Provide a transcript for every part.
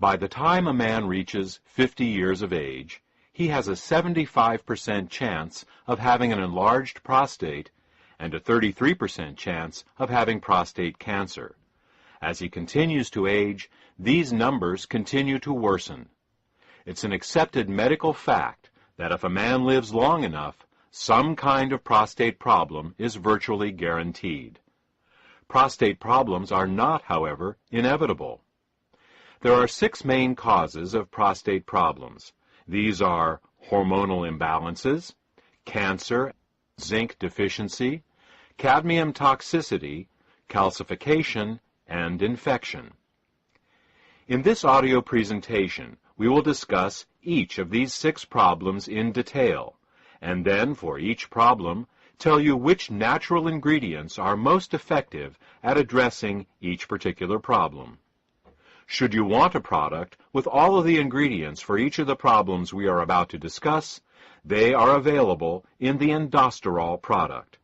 By the time a man reaches 50 years of age, he has a 75% chance of having an enlarged prostate and a 33% chance of having prostate cancer. As he continues to age, these numbers continue to worsen. It's an accepted medical fact that if a man lives long enough, some kind of prostate problem is virtually guaranteed. Prostate problems are not, however, inevitable. There are 6 main causes of prostate problems. These are hormonal imbalances, cancer, zinc deficiency, cadmium toxicity, calcification, and infection. In this audio presentation, we will discuss each of these 6 problems in detail, and then for each problem, tell you which natural ingredients are most effective at addressing each particular problem. Should you want a product with all of the ingredients for each of the problems we are about to discuss, they are available in the Sistosterol product.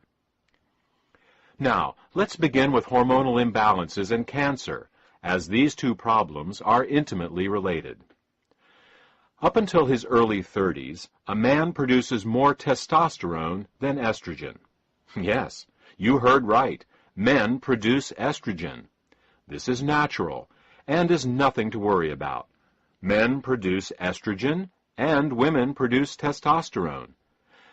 Now, let's begin with hormonal imbalances and cancer, as these 2 problems are intimately related. Up until his early 30s, a man produces more testosterone than estrogen. Yes, you heard right. Men produce estrogen. This is natural and is nothing to worry about. Men produce estrogen and women produce testosterone.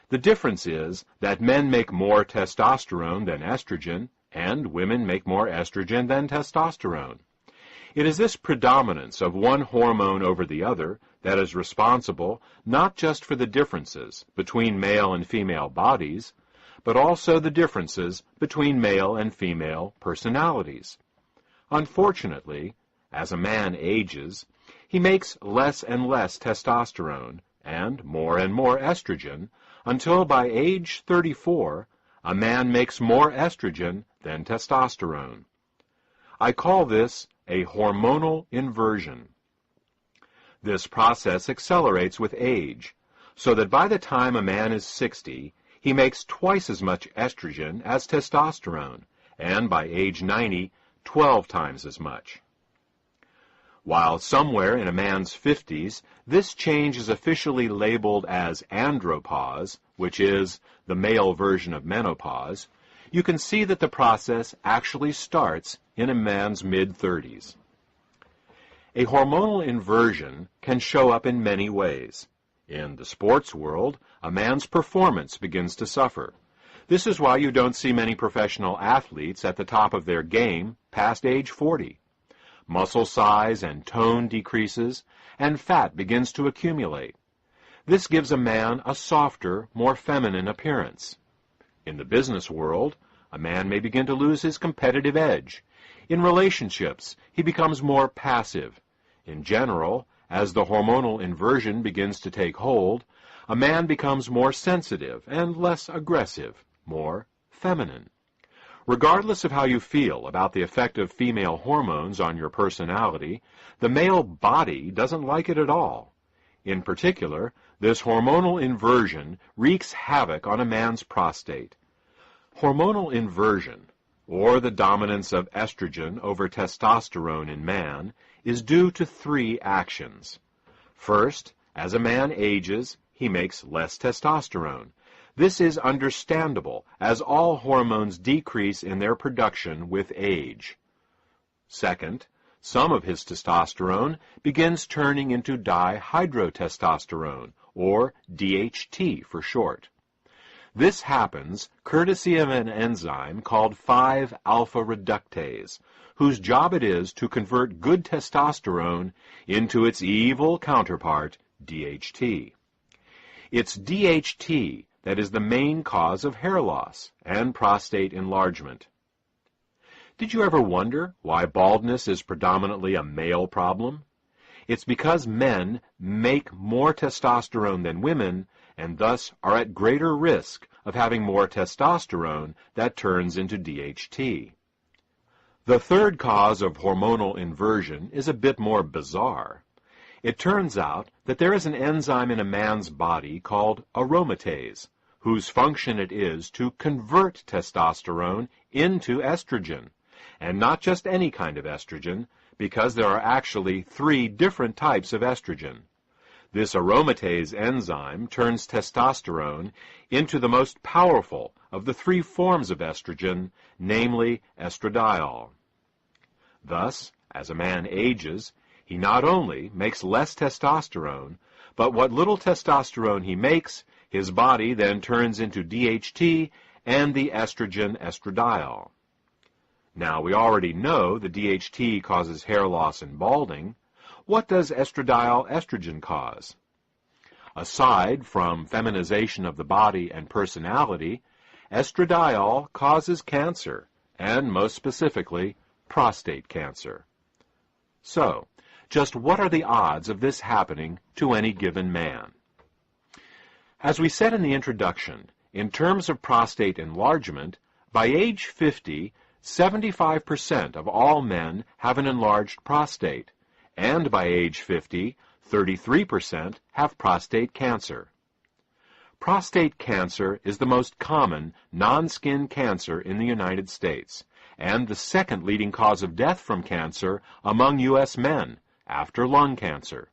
The difference is that men make more testosterone than estrogen and women make more estrogen than testosterone. It is this predominance of one hormone over the other that is responsible not just for the differences between male and female bodies, but also the differences between male and female personalities. Unfortunately, as a man ages, he makes less and less testosterone and more estrogen until by age 34, a man makes more estrogen than testosterone. I call this a hormonal inversion. This process accelerates with age, so that by the time a man is 60, he makes twice as much estrogen as testosterone, and by age 90, 12 times as much. While somewhere in a man's 50s, this change is officially labeled as andropause, which is the male version of menopause, you can see that the process actually starts in a man's mid-30s. A hormonal inversion can show up in many ways. In the sports world, a man's performance begins to suffer. This is why you don't see many professional athletes at the top of their game past age 40. Muscle size and tone decreases, and fat begins to accumulate. This gives a man a softer, more feminine appearance. In the business world, a man may begin to lose his competitive edge. In relationships, he becomes more passive. In general, as the hormonal inversion begins to take hold, a man becomes more sensitive and less aggressive, more feminine. Regardless of how you feel about the effect of female hormones on your personality, the male body doesn't like it at all. In particular, this hormonal inversion wreaks havoc on a man's prostate. Hormonal inversion, or the dominance of estrogen over testosterone in man, is due to 3 actions. First, as a man ages, he makes less testosterone. This is understandable, as all hormones decrease in their production with age. Second, some of his testosterone begins turning into dihydrotestosterone, or DHT for short. This happens courtesy of an enzyme called 5-alpha reductase, whose job it is to convert good testosterone into its evil counterpart, DHT. It's DHT that is the main cause of hair loss and prostate enlargement. Did you ever wonder why baldness is predominantly a male problem? It's because men make more testosterone than women and thus are at greater risk of having more testosterone that turns into DHT. The third cause of hormonal inversion is a bit more bizarre. It turns out that there is an enzyme in a man's body called aromatase, whose function it is to convert testosterone into estrogen, and not just any kind of estrogen, because there are actually 3 different types of estrogen. This aromatase enzyme turns testosterone into the most powerful of the 3 forms of estrogen, namely estradiol. Thus, as a man ages, he not only makes less testosterone, but what little testosterone he makes, his body then turns into DHT and the estrogen estradiol. Now, we already know the DHT causes hair loss and balding. What does estradiol estrogen cause? Aside from feminization of the body and personality, estradiol causes cancer, and most specifically, prostate cancer. So, just what are the odds of this happening to any given man? As we said in the introduction, in terms of prostate enlargement, by age 50, 75% of all men have an enlarged prostate, and by age 50, 33% have prostate cancer. Prostate cancer is the most common non-skin cancer in the United States, and the second leading cause of death from cancer among U.S. men, after lung cancer.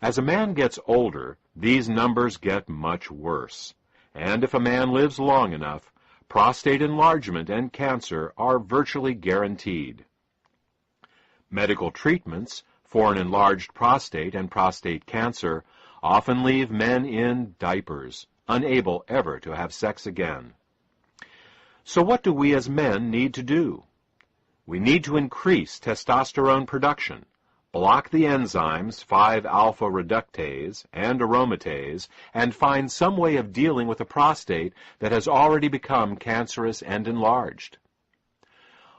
As a man gets older, these numbers get much worse, and if a man lives long enough, prostate enlargement and cancer are virtually guaranteed. Medical treatments for an enlarged prostate and prostate cancer often leave men in diapers, unable ever to have sex again. So what do we as men need to do? We need to increase testosterone production, block the enzymes 5-alpha reductase and aromatase, and find some way of dealing with a prostate that has already become cancerous and enlarged.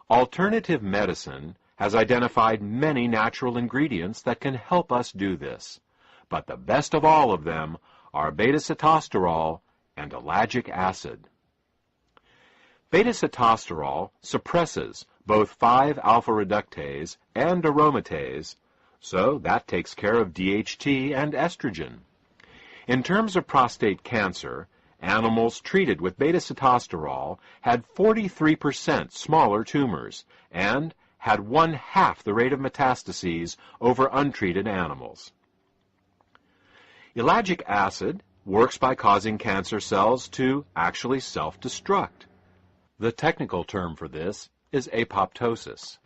Alternative medicine has identified many natural ingredients that can help us do this, but the best of all of them are beta-sitosterol and ellagic acid. Beta-sitosterol suppresses both 5-alpha reductase and aromatase, so that takes care of DHT and estrogen. In terms of prostate cancer, animals treated with beta-sitosterol had 43% smaller tumors and had 1/2 the rate of metastases over untreated animals. Ellagic acid works by causing cancer cells to actually self-destruct. The technical term for this is apoptosis.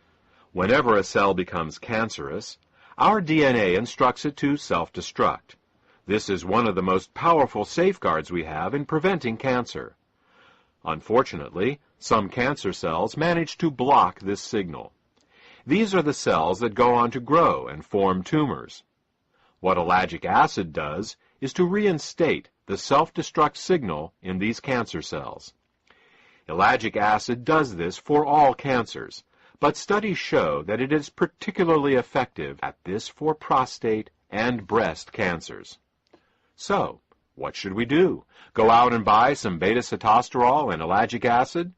Whenever a cell becomes cancerous, our DNA instructs it to self-destruct. This is one of the most powerful safeguards we have in preventing cancer. Unfortunately, some cancer cells manage to block this signal. These are the cells that go on to grow and form tumors. What ellagic acid does is to reinstate the self-destruct signal in these cancer cells. Ellagic acid does this for all cancers, but studies show that it is particularly effective at this for prostate and breast cancers. So, what should we do? Go out and buy some beta-sitosterol and ellagic acid?